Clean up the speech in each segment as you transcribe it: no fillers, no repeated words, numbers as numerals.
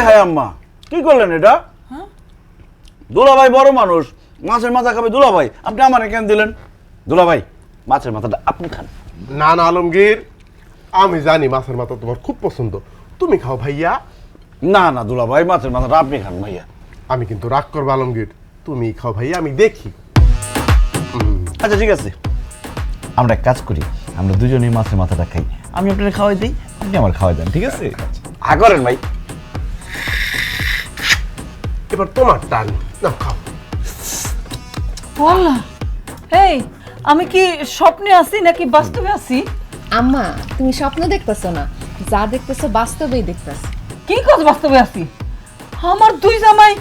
হায় আম্মা, কি করলেন এটা? দুলাভাই বড় মানুষ, মাছের মাথা খাবে দুলাভাই, আপনি আমারে কেন দিলেন? দুলাভাই, মাছের মাথাটা আপনি খান। না না আলমগীর, আমি জানি মাছের মাথা তোমার খুব পছন্দ, তুমি খাও ভাইয়া। না না দুলাভাই, মাছের মাথাটা আপনি খান ভাইয়া। আমি কিন্তু রাগ করবো আলমগীর, তুমি খাও ভাইয়া, আমি দেখি। আচ্ছা ঠিক আছে, আমরা এক কাজ করি, আমরা দুজনেই মাছের মাথাটা খাই, আমি আপনার খাওয়াই দিই, আপনি আমার খাওয়াই দেন, ঠিক আছে? হ্যাঁ করেন ভাই। এবার তোমার টান, না খাও। বললা এই, আমি কি স্বপ্নে আছি নাকি বাস্তবে আছি? আম্মা, তুমি স্বপ্ন দেখতেছো না, যা দেখতেছো বাস্তবেই দেখতেছো। কি কাজ বাস্তবে আছি? আমার দুই জামাই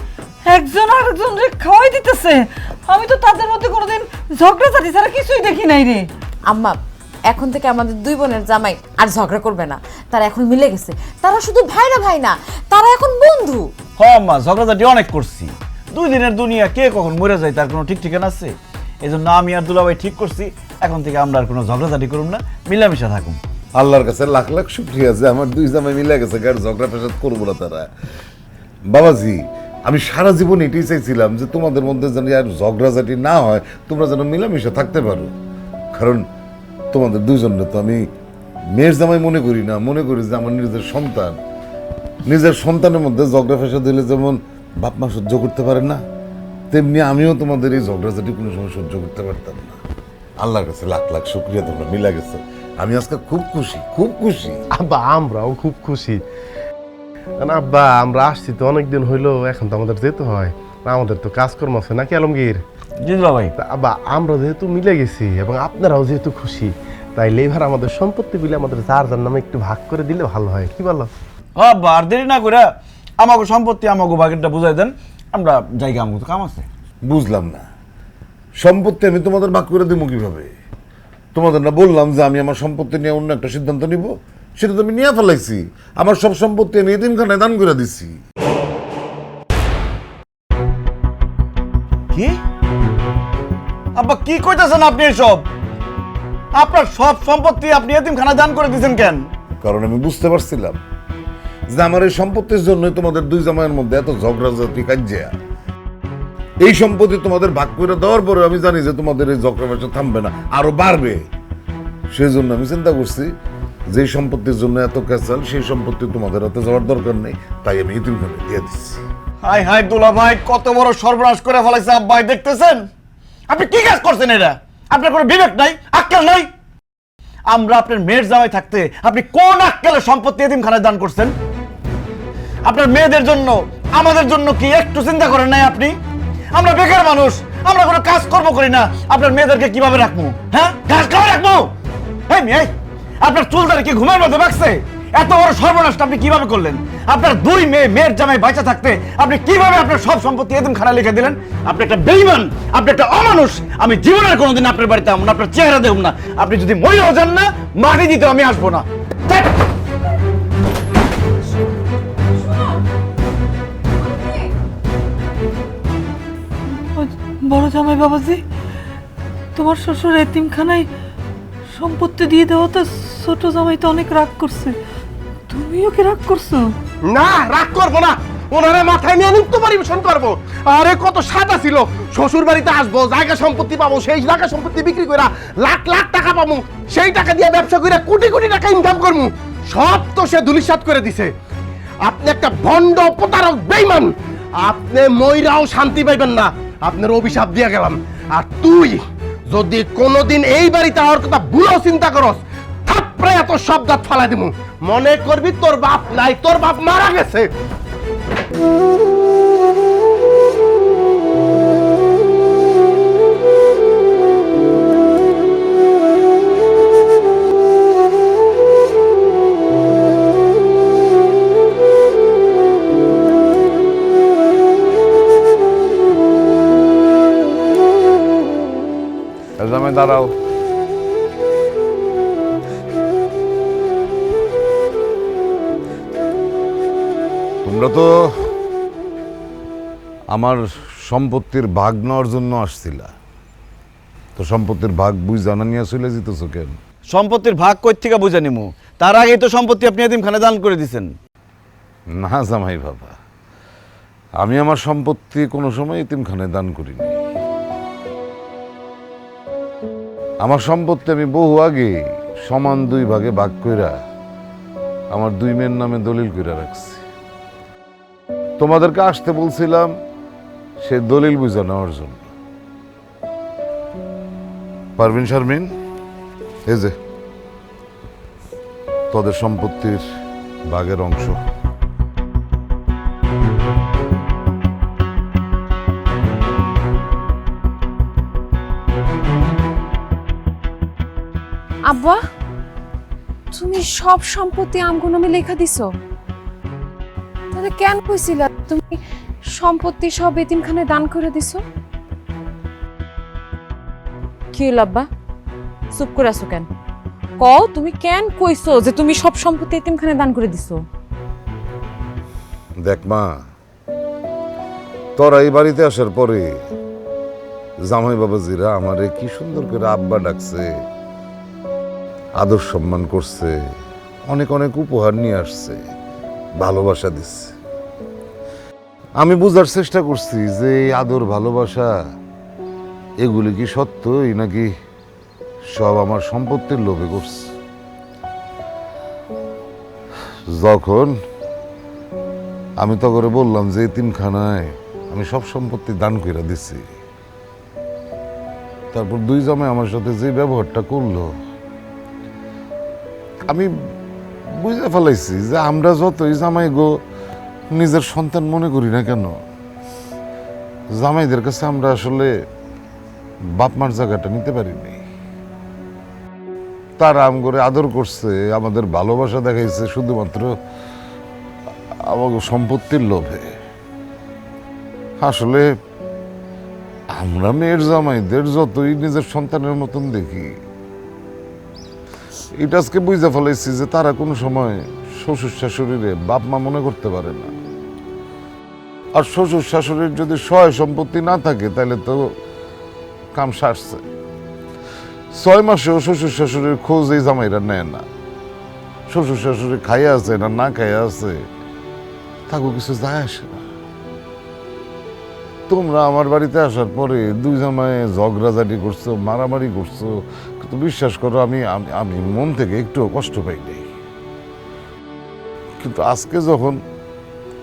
একজন আরেকজন রে খাওয়াই দিতেছে, আমি তো তাদের মধ্যে কোনোদিন ঝগড়াঝাটি ছাড়া কিছুই দেখি নাই রে। আম্মা, এখন থেকে আমাদের দুই বোনের জামাই আর ঝগড়া করবে না, তারা এখন মিলে গেছে। তারা শুধু ভাইরা ভাই না, তারা এখন বন্ধু। হ্যাঁ আম্মা, ঝগড়াঝাটি অনেক করছি, 2 দিনের দুনিয়া, কে কখন মরে যায় তার কোনো ঠিক ঠিকানা আছে? এই জন্য আমি আর দুলাভাই ঠিক করছি, এখন থেকে আমরা আর কোনো ঝগড়াঝাটি করুম না, মিলামিশা থাকুম। আল্লাহর কাছে লাখ লাখ শুকরিয়া যে আমার 2 জামাই মিলে গেছে, কার ঝগড়া ফেসাদ করবো না তারা। বাবাজি, আমি সারা জীবন এটাই চাইছিলাম যে তোমাদের মধ্যে যেন আর ঝগড়াঝাটি না হয়, তোমরা যেন মিলামিশা থাকতে পারো। কারণ তোমাদের দুজনে তো আমি মেয়ের জামাই মনে করি না, মনে করি যে আমার নিজের সন্তান। নিজের সন্তানের মধ্যে ঝগড়া ফেসাদ দিলে যেমন বাপ মা সহ্য করতে পারে না, তেমনি আমিও তোমাদের এই ঝগড়াঝাটি কোনো সময় সহ্য করতে পারতাম না। আল্লাহর কাছে লাখ লাখ শুকরিয়া, তোমরা মিলে গেছো। আমি আজকে খুব খুশি, খুব খুশি। আব্বা, আমরাও খুব খুশি। না আব্বা, আমরা আসছি তো অনেকদিন হইলো, এখন তো আমাদের যেতে হয়, আমাদের তো কাজকর্ম আছে নাকি আলমগীর? জি দুলাভাই। তা আব্বা, আমরা যেহেতু মিলে গেছি এবং আপনারাও যেহেতু খুশি, তাইলে এবার আমাদের সম্পত্তি বিলে আমাদের যার যার নামে একটু ভাগ করে দিলে ভালো হয়, কি বলো? হ্যাঁ আর দেরি না করে আমাকে সম্পত্তি, আমাকে বাগেরটা বুঝাই দেন, আমরা জায়গা, আমাকে তো কাম আছে। বুঝলাম না, সম্পত্তি আমি তোমাদের ভাগ করে দেবো কিভাবে? তোমাদের না বললাম যে আমি আমার সম্পত্তি নিয়ে অন্য একটা সিদ্ধান্ত নিব, সেটা তো আমি নিয়ে ফেলাইছি। আমার সব সম্পত্তি আমি এতিমখানায় দান করে দিচ্ছি। কি আব্বা, কি কইতাছেন আপনি? এসব আপনার সব সম্পত্তি আপনি এতিমখানা দান করে দিয়েছেন কেন? কারণ আমি বুঝতে পারছিলাম যে আমার এই সম্পত্তির জন্য তোমাদের 2 জামাইয়ের মধ্যে এত ঝগড়াঝাটি কাজিয়া। এই সম্পত্তি তোমাদের ভাগ করে দেওয়ার পরে আমি জানি যে তোমাদের এই ঝগড়া ব্যবসা থামবে না, আরো বাড়বে। সেই জন্য আমি চিন্তা করছি যে সম্পত্তির জন্য এত ক্যাচাল, সেই সম্পত্তি তোমাদের হাতে যাওয়ার দরকার নেই, তাই আমি এতিমখানায় দিয়ে দিচ্ছি। হাই হাই দুলাভাই, কত বড় সর্বনাশ করে ফেলাইছে আব্বাই, দেখতেছেন? আপনি কি কাজ করছেন এটা? আপনার কোনো বিবেক নাই, আক্কেল নাই? আমরা আপনার মেয়ের জামাই থাকতে আপনি কোন আক্কেলে সম্পত্তি এতিমখানায় দান করছেন? আপনার মেয়েদের জন্য, আমাদের জন্য কি একটু চিন্তা করেন নাই আপনি? আমরা বেকার মানুষ, আমরা কোনো কাজ কর্ম করি না, আপনার মেয়েদেরকে কিভাবে রাখবো? হ্যাঁ, ঘাস খাওয়া রাখবো? হ্যাঁ মেয়ে, আপনার চুলদারে কি ঘুমের মধ্যে বাঁচছে? এত বড় সর্বনাশটা আপনি কিভাবে করলেন? আপনার 2 মেয়ে, মেয়ের জামাই বাঁচা থাকতে আপনি কিভাবে আপনার সব সম্পত্তি এতিমখানায় লিখে দিলেন? আপনি একটা বেঈমান, আপনি একটা অমানুষ। আমি জীবনের কোনোদিন আপনার বাড়িতে আমন না, আপনার চেহারা দেখুন না। আপনি যদি মরেও যান না, মাটি দিতে আমি আসবো না। বড় জামাই বাবাজি, তোমার শ্বশুর এতিমখানায় সম্পত্তি দিয়ে দেওয়াতে ছোট জামাই তো অনেক রাগ করছে, তুমিও কি রাগ করছো? না, রাগ করবো না, ওনারে মাথায় নিয়ে নৃত্য পরিবেশন করবো। আরে কত সাদা ছিল, শ্বশুর বাড়িতে আসবো, জায়গা সম্পত্তি পাবো, সেই জায়গা সম্পত্তি বিক্রি করে লাখ লাখ টাকা পাবো, সেই টাকা দিয়ে ব্যবসা করে কোটি কোটি টাকা ইনকাম করবো, সব তো সে ধুলিসাৎ করে দিছে। আপনি একটা ভণ্ড, প্রতারক, বেঈমান, আপনি মইরাও শান্তি পাইবেন না, আপনার অভিশাপ দিয়ে গেলাম। আর তুই যদি কোনোদিন এই বাড়িতে আমার কথা ভুলেও চিন্তা করস, থাপড়ে এত শব্দ ফালাই দিব, মনে করবি তোর বাপ নাই, তোর বাপ মারা গেছে। জামাই দাঁড়াও। তোমরা তো আমার সম্পত্তির ভাগ নেওয়ার জন্য আসছিলা, তো সম্পত্তির ভাগ বুঝ জানা নিয়ে চলে যেতেছো কেন? সম্পত্তির ভাগ কই থেকে বুঝে নিমু? তার আগেই তো সম্পত্তি আপনি এতিমখানায় দান করে দিয়েছেন। না জামাই বাবা, আমি আমার সম্পত্তি কোনো সময় এতিমখানায় দান করিনি। আমার সম্পত্তি আমি বহু আগে সমান 2 ভাগে ভাগ কইরা আমার 2 মেয়ের নামে দলিল কইরা রাখছি। তোমাদেরকে আসতে বলছিলাম সে দলিল বুঝা নেওয়ার জন্য। পারভিন শারমিন, এই যে তোদের সম্পত্তির ভাগের অংশ। আব্বা, তুমি সব সম্পত্তি আমগো নামে লেখা দিছো? তাহলে কেন কইছিলা তুমি সম্পত্তি সব এতিমখানায় দান করে দিছো? কি হলো আব্বা, চুপ করে আছো কেন? কও তুমি কেন কইছো যে তুমি সব সম্পত্তি এতিমখানায় দান করে দিছো? দেখ মা, তোরা এই বাড়িতে আসার পরে জামাই বাবাজিরা আমারে কি সুন্দর করে আব্বা ডাকছে, আদর সম্মান করছে, অনেক অনেক উপহার নিয়ে আসছে, ভালোবাসা দিচ্ছে। আমি বুঝার চেষ্টা করছি যে এই আদর ভালোবাসা এগুলি কি সত্যই নাকি সব আমার সম্পত্তির লোভে করছে। যখন আমি তো করে বললাম যে এতিমখানায় আমি সব সম্পত্তি দান করে দিছি, তারপর 2 জামাই আমার সাথে যে ব্যবহারটা করলো, আমি বুঝে ফেলাইছি যে আমরা যতই জামাই গো নিজের সন্তান মনে করি না কেন, জামাইদের কাছে আমরা আসলে বাপ মার জায়গাটা নিতে পারিনি। তারা আম করে আদর করছে, আমাদের ভালোবাসা দেখাইছে শুধুমাত্র আমাকে সম্পত্তির লোভে। আসলে আমরা মেয়ের জামাইদের যতই নিজের সন্তানের মতন দেখি, এটা আজকে বুঝে ফেলাইছি যে তারা কোনো সময় শ্বশুর শাশুড়িরে বাপ মা মনে করতে পারে না। আর শ্বশুর শাশুড়ির যদি সহায় সম্পত্তি না থাকে তাহলে তো কাম সারছে। 6 মাসেও শ্বশুর শাশুড়ির খোঁজ এই জামাইরা নেয় না। শ্বশুর শাশুড়ি খাইয়া আছে না না খাইয়া আছে তাকে কিছু যায় আসে না। তোমরা আমার বাড়িতে আসার পরে 2 জামাই ঝগড়াঝাটি করছো, মারামারি করছো, কিন্তু বিশ্বাস করো আমি আমি মন থেকে একটুও কষ্ট পাই নাই। কিন্তু আজকে যখন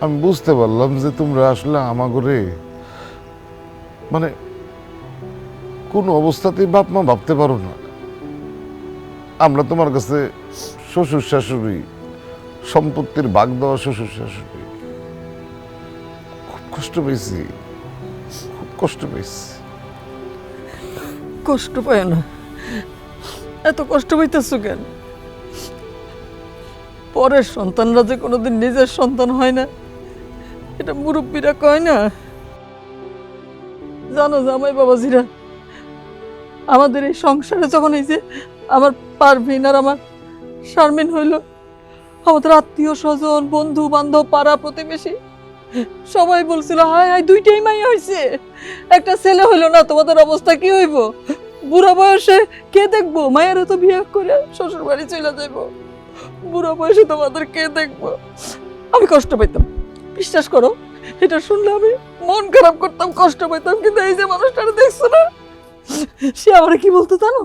আমি বুঝতে পারলাম যে তোমরা আসলে আমাগরে মানে কোনো অবস্থাতেই বাপ মা ভাবতে পারো না, আমরা তোমার কাছে শ্বশুর শাশুড়ি, সম্পত্তির ভাগ দেওয়া শ্বশুর শাশুড়ি, খুব কষ্ট পেয়েছি, খুব কষ্ট পেয়েছি। কষ্ট পায় না, এত কষ্ট পাইতেছো কেন? পরের সন্তানরা যে কোনোদিন নিজের সন্তান হয় না, এটা মুরব্বীরা কয় না? জানো জামাই বাবাজিরা, আমাদের এই সংসারে যখন এই যে আমার পারভিন আর আমার শারমিন হইল, আমাদের আত্মীয় স্বজন, বন্ধু বান্ধব, পাড়া প্রতিবেশী সবাই বলছিল হায় হায় 2টাই মাইয়া হয়েছে, একটা ছেলে হইল না, তোমাদের অবস্থা কি হইব? বুড়া বয়সে কে দেখবো? মায়েরা তো বিয়ে করে শ্বশুর বাড়ি চলে যাইব, বুড়া বয়সে তোমাদের কে দেখবো? আমি কষ্ট পাইতাম, বিশ্বাস করো, এটা শুনলে আমি মন খারাপ করতাম, কষ্ট পাইতাম। কিন্তু এই যে মানুষটারে দেখছো না, সে আমার কি বলতো জানো?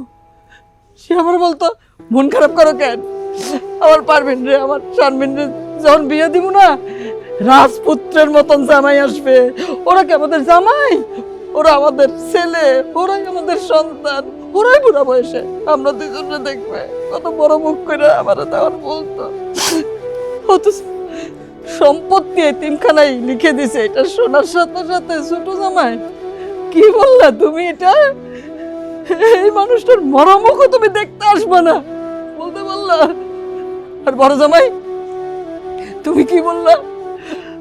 সে আমার বলতো মন খারাপ করো কেন? আমার পারবেন রে, আমার শারমিন রে যখন বিয়ে দিব না, রাজপুত্রের মতন জামাই আসবে। ওরা কি আমাদের জামাই? ওরা আমাদের ছেলে, ওরাই আমাদের সন্তান, ওরাই বুড়া বয়সে আমরা 2জনে দেখবে। কত বড় মুখ করে আমার তখন বলতো। অথচ সম্পত্তি এতিমখানায় লিখে দিছে, এটা শোনার সাথে সাথে ছোট জামাই কি বললা তুমি? এটা এই মানুষটার মরমুখও তুমি দেখতে আসবে না বলতে পারলা? আর বড় জামাই তুমি কি বললা?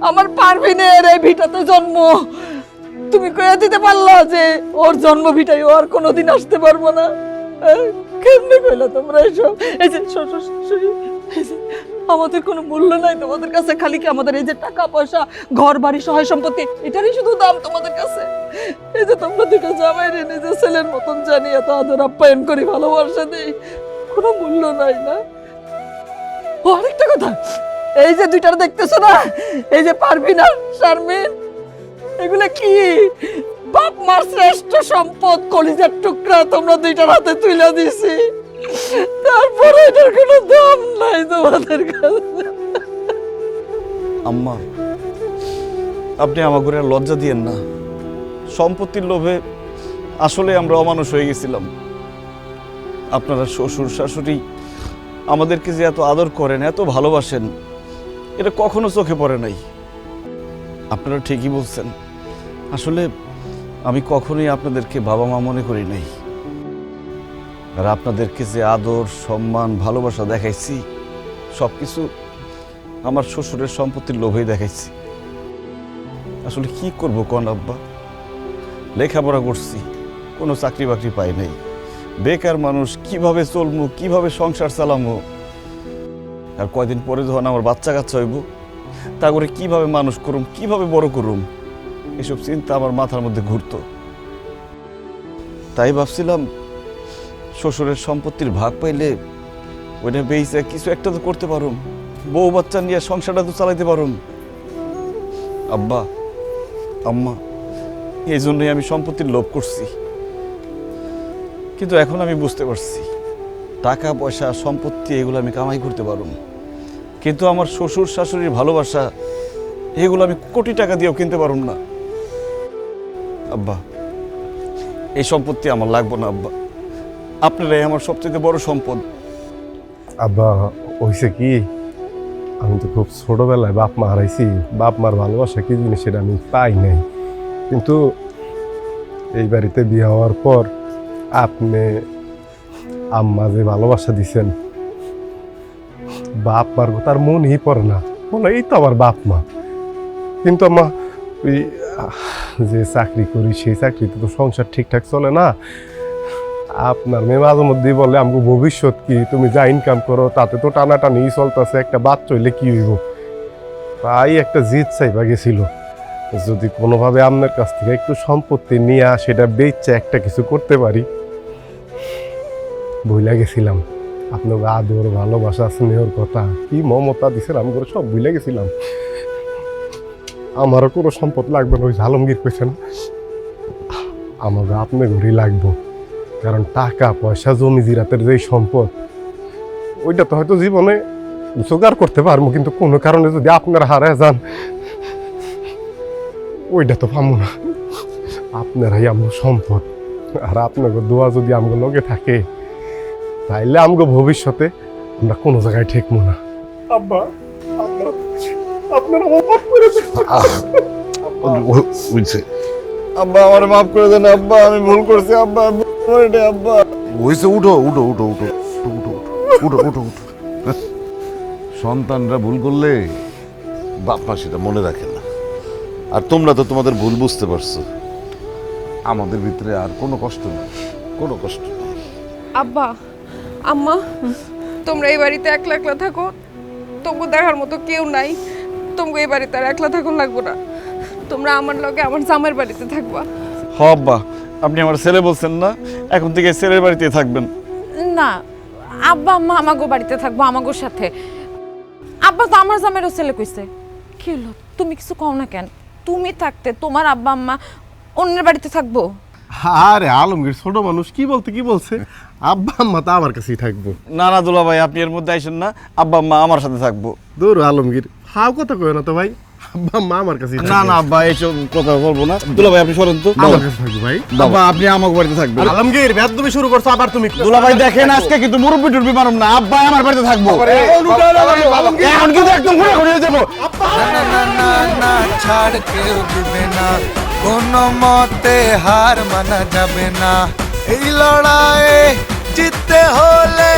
আমার পারভিনের এই ভিটাতে জন্ম, তুমি কয়ে দিতে পারলা যে ওর জন্ম ভিটায় ও আর কোনোদিন আসতে পারবো না? কেমনে কইলা তোমরা এসব? এই যে শ্বশুর শাশুড়ি, আমাদের কোনো মূল্য নাই তোমাদের কাছে, খালি কি আমাদের এই যে টাকা পয়সা, ঘর বাড়ি, সহায় সম্পত্তি, এটারই শুধু দাম তোমাদের কাছে? এই যে তোমরা 2টা জামাই রে নিজের ছেলের মতন জানি এত আদর আপ্যায়ন করি, ভালোবাসা দেই, কোনো মূল্য নাই না? ও আরেকটা কথা, এই যে দুইটা দেখতেছো না, এই যে পারভিন আর শারমিন, এগুলা কি বাপ মার শ্রেষ্ঠ সম্পদ, কলিজার টুকরা তোমরা দুইটার হাতে তুলে দিছি, তারপরে এটার কোনো দাম নাই তোমাদের কাছে। আম্মা, আপনি আমাকে আর লজ্জা দিয়েন না। সম্পত্তির লোভে আসলে আমরা অমানুষ হয়ে গেছিলাম। আপনারা শ্বশুর শাশুড়ি আমাদেরকে যে এত আদর করেন, এত ভালোবাসেন, এটা কখনো চোখে পড়ে নাই। আপনারা ঠিকই বলছেন, আসলে আমি কখনোই আপনাদেরকে বাবা মা মনে করি নাই। আর আপনাদেরকে যে আদর, সম্মান, ভালোবাসা দেখাইছি, সব কিছু আমার শ্বশুরের সম্পত্তির লোভেই দেখাইছি। আসলে কি করব কোন আব্বা, লেখাপড়া করছি, কোনো চাকরি বাকরি পাই নাই, বেকার মানুষ, কিভাবে চলবো, কিভাবে সংসার চালামো। আর কয়দিন পরে যখন আমার বাচ্চা কাচ্চা হইব, তা করে কিভাবে মানুষ করুম, কিভাবে বড় করুম, এসব চিন্তা আমার মাথার মধ্যে ঘুরতো। তাই ভাবছিলাম শ্বশুরের সম্পত্তির ভাগ পাইলে ওইটা বেইছে কিছু একটা তো করতে পারুম, বউ বাচ্চা নিয়ে সংসারটা তো চালাইতে পারুম। আব্বা, আম্মা, এই জন্যই আমি সম্পত্তির লোভ করছি। কিন্তু এখন আমি বুঝতে পারছি টাকা পয়সা, সম্পত্তি এগুলো আমি কামাই করতে পারুম, কিন্তু আমার শ্বশুর শাশুড়ির ভালোবাসা এগুলো আমি কোটি টাকা দিয়েও কিনতে পারুম না। আব্বা, এই সম্পত্তি আমার লাগবে না আব্বা, আপনারাই আমার সবচেয়ে বড় সম্পদ। আব্বা, হয়েছে কি, আমি তো খুব ছোটবেলায় বাপ মা হারাইছি। বাপ মার ভালোবাসা কি জিনিস সেটা আমি পাই নাই, কিন্তু এই বাড়িতে বিয়ে হওয়ার পর আপনি আম্মা যে ভালোবাসা দিছেন, বাপ মার কথা আর মনেই পড়ে না, বলে এই তো আমার বাপ মা। কিন্তু আম্মা, ওই যে চাকরি করি সেই চাকরিতে তো সংসার ঠিকঠাক চলে না। আপনার মেয়ে মাঝে মধ্যেই বলে আমাকে ভবিষ্যৎ কি, তুমি যা ইনকাম করো তাতে তো টানাটানি চলতেছে, একটা বাচ্চা হইলে কি হইব। তাই একটা জিদ চাইবা গেছিল, যদি কোনোভাবে আপনার কাছ থেকে একটু সম্পত্তি নিয়ে সেটা বেচে একটা কিছু করতে পারি। ভুলে গেছিলাম আপনার আদর, ভালোবাসা, স্নেহর কথা, কি মমতা দিছেন আমি করে সব ভুলে গেছিলাম। আমারও কোনো সম্পদ লাগবে না, ওই আলমগীর পেছেন আমাকে আপনার ঘরেই লাগবো। কারণ টাকা পয়সা, জমি জিরাতের যেই সম্পদ, ওইটা তো হয়তো জীবনে জোগাড় করতে পারবো, কিন্তু কোনো কারণে যদি আপনারা হারায় যান ওইটা তো পাবো না। আপনারাই আমার সম্পদ, আর আপনাকে দোয়া যদি আমগো লগে থাকে তাইলে আমগো ভবিষ্যতে আমরা কোনো জায়গায় ঠেকবো না। আব্বা, আপনারা অবাক করে বুঝছে আব্বা, আমার মাফ করে দেন আব্বা, আমি ভুল করছি আব্বা, আব্বা। হয়েছে, উঠো উঠো উঠো উঠো উঠো উঠো উঠো উঠো। সন্তানরা ভুল করলে বাপ মা সেটা মনে রাখে না, আর তোমরা তো তোমাদের ভুল বুঝতে পারছো। আমাদের ভিতরে আর কোনো কষ্ট নেই, কোনো কষ্ট নেই। আব্বা, আম্মা, তোমরা এই বাড়িতে একলা একলা থাকো, তবু দেখার মতো কেউ নাই। তোমরা এই বাড়িতে আর একলা থাকো লাগবো না, তোমরা আমার লগে আমার জামাইয়ের বাড়িতে থাকবা। হ আব্বা, আপনি আমার ছেলে বলছেন না, এখন থেকে ছেলের বাড়িতে থাকবেন। না আব্বা আম্মা আমাগো বাড়িতে থাকবো, আমাগোর সাথে। আব্বা তো আমার জামাইরও ছেলে কইছে। কি হলো, তুমি কিছু কও না কেন? তুমি থাকতে তোমার আব্বা আম্মা অন্যের বাড়িতে থাকবো? আরে আলমগীর ছোট মানুষ, কি বলতে কি বলছে, আব্বা আম্মা তো আমার কাছেই থাকবো। না না দুলা ভাই, আপনি এর মধ্যে আইসেন না, আব্বা আম্মা আমার সাথে থাকবো। দূর আলমগীর, হাও কথা কয় না তো ভাই, আব্বা আম্মা আমার কাছেই না থাকবে। না আব্বা, এইসব কথা বলবো না। দুলা ভাই আপনি সরেন তো। আমার কাছে থাকবো ভাই। আব্বা, আপনি আমাকে বাড়িতে থাকবেন। আলমগীর, ভেদ তুমি শুরু করছো আবার তুমি। দুলা ভাই দেখেন, আজকে কিন্তু মুরব্বি টুরবি মারুম না, আব্বা আমার বাড়িতে থাকবো। এখন কিন্তু একদম ঘুরে ঘুরে যাবো। না ছাড় কেউ দিবে না, কোনো মতে হার মানা যাবে না। এই লড়াইয়ে জিততে হলে